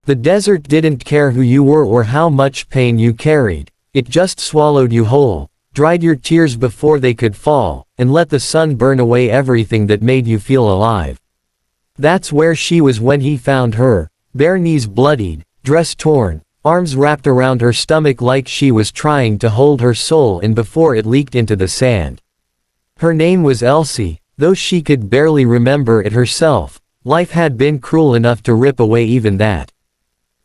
The desert didn't care who you were or how much pain you carried, it just swallowed you whole, dried your tears before they could fall, and let the sun burn away everything that made you feel alive. That's where she was when he found her, bare knees bloodied, dress torn, arms wrapped around her stomach like she was trying to hold her soul in before it leaked into the sand. Her name was Elsie, though she could barely remember it herself. Life had been cruel enough to rip away even that.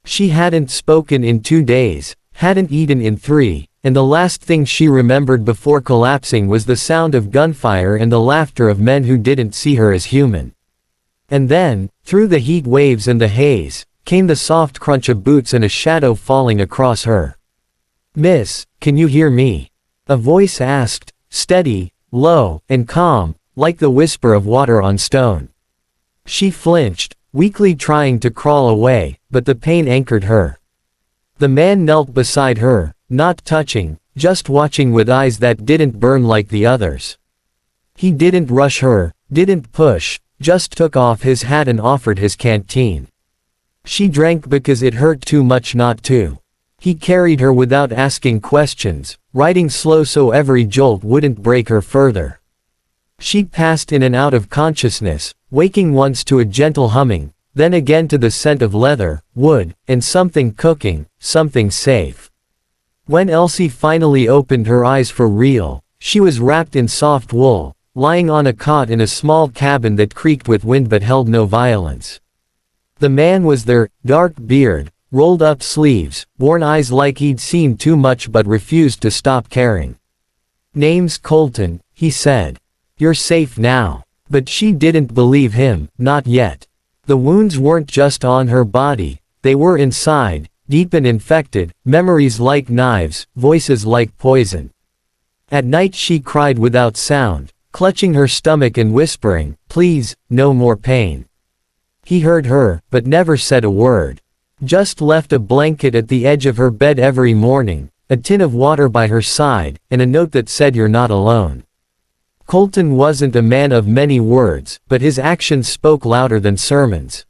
She hadn't spoken in 2 days, hadn't eaten in 3, and the last thing she remembered before collapsing was the sound of gunfire and the laughter of men who didn't see her as human. And then, through the heat waves and the haze, came the soft crunch of boots and a shadow falling across her. "Miss, can you hear me?" a voice asked, steady, low, and calm, like the whisper of water on stone. She flinched, weakly trying to crawl away, but the pain anchored her. The man knelt beside her, not touching, just watching with eyes that didn't burn like the others. He didn't rush her, didn't push, just took off his hat and offered his canteen. She drank because it hurt too much not to. He carried her without asking questions, riding slow so every jolt wouldn't break her further. She passed in and out of consciousness, waking once to a gentle humming, then again to the scent of leather, wood, and something cooking, something safe. When Elsie finally opened her eyes for real, she was wrapped in soft wool, lying on a cot in a small cabin that creaked with wind but held no violence. The man was there, dark beard, rolled up sleeves, worn eyes like he'd seen too much but refused to stop caring. "Name's Colton," he said. "You're safe now." But she didn't believe him, not yet. The wounds weren't just on her body, they were inside, deep and infected, memories like knives, voices like poison. At night she cried without sound, clutching her stomach and whispering, "Please, no more pain." He heard her, but never said a word. Just left a blanket at the edge of her bed every morning, a tin of water by her side, and a note that said "You're not alone." Colton wasn't a man of many words, but his actions spoke louder than sermons.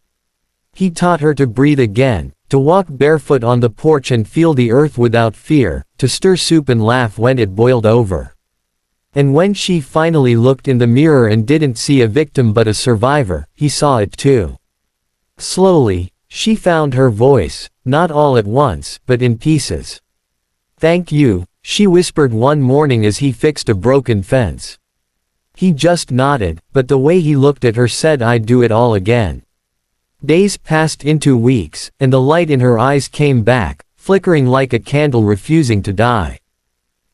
He taught her to breathe again, to walk barefoot on the porch and feel the earth without fear, to stir soup and laugh when it boiled over. And when she finally looked in the mirror and didn't see a victim but a survivor, he saw it too. Slowly, she found her voice, not all at once, but in pieces. "Thank you," she whispered one morning as he fixed a broken fence. He just nodded, but the way he looked at her said, "I'd do it all again." Days passed into weeks, and the light in her eyes came back, flickering like a candle refusing to die.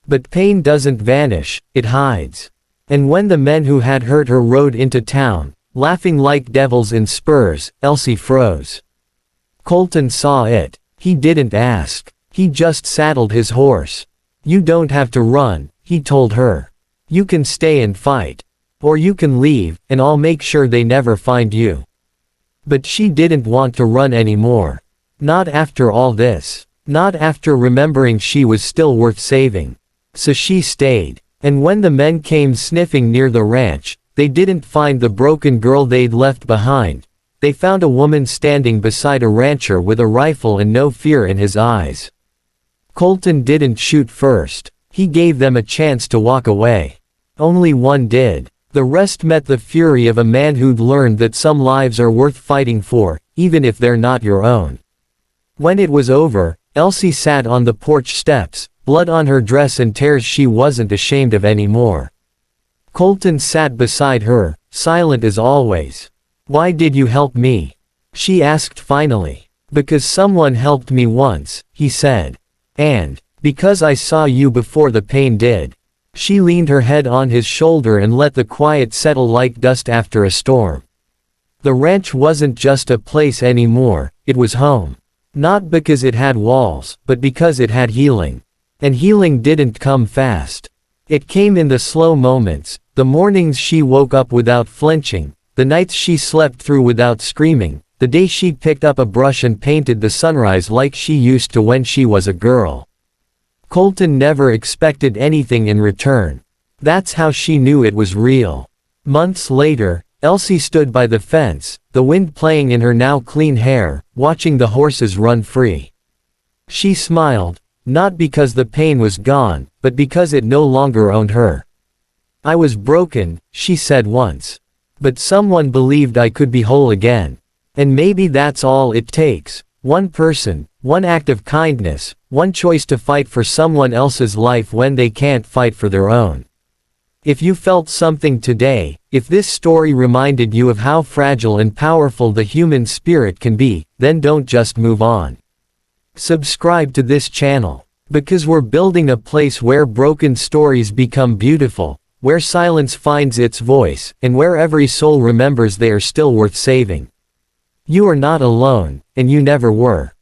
But pain doesn't vanish, it hides. And when the men who had hurt her rode into town, laughing like devils in spurs, Elsie froze. Colton saw it. He didn't ask. He just saddled his horse. "You don't have to run," he told her. "You can stay and fight. Or you can leave, and I'll make sure they never find you." But she didn't want to run anymore. Not after all this. Not after remembering she was still worth saving. So she stayed. And when the men came sniffing near the ranch, they didn't find the broken girl they'd left behind. They found a woman standing beside a rancher with a rifle and no fear in his eyes. Colton didn't shoot first. He gave them a chance to walk away. Only one did. The rest met the fury of a man who'd learned that some lives are worth fighting for, even if they're not your own. When it was over, Elsie sat on the porch steps, blood on her dress and tears she wasn't ashamed of anymore. Colton sat beside her, silent as always. "Why did you help me?" she asked finally. "Because someone helped me once," he said. "And because I saw you before the pain did." She leaned her head on his shoulder and let the quiet settle like dust after a storm. The ranch wasn't just a place anymore, it was home. Not because it had walls, but because it had healing. And healing didn't come fast. It came in the slow moments, the mornings she woke up without flinching, the nights she slept through without screaming, the day she picked up a brush and painted the sunrise like she used to when she was a girl. Colton never expected anything in return. That's how she knew it was real. Months later, Elsie stood by the fence, the wind playing in her now clean hair, watching the horses run free. She smiled, not because the pain was gone, but because it no longer owned her. "I was broken," she said once. "But someone believed I could be whole again. And maybe that's all it takes. One person, one act of kindness, one choice to fight for someone else's life when they can't fight for their own." If you felt something today, if this story reminded you of how fragile and powerful the human spirit can be, then don't just move on. Subscribe to this channel. Because we're building a place where broken stories become beautiful, where silence finds its voice, and where every soul remembers they are still worth saving. You are not alone, and you never were.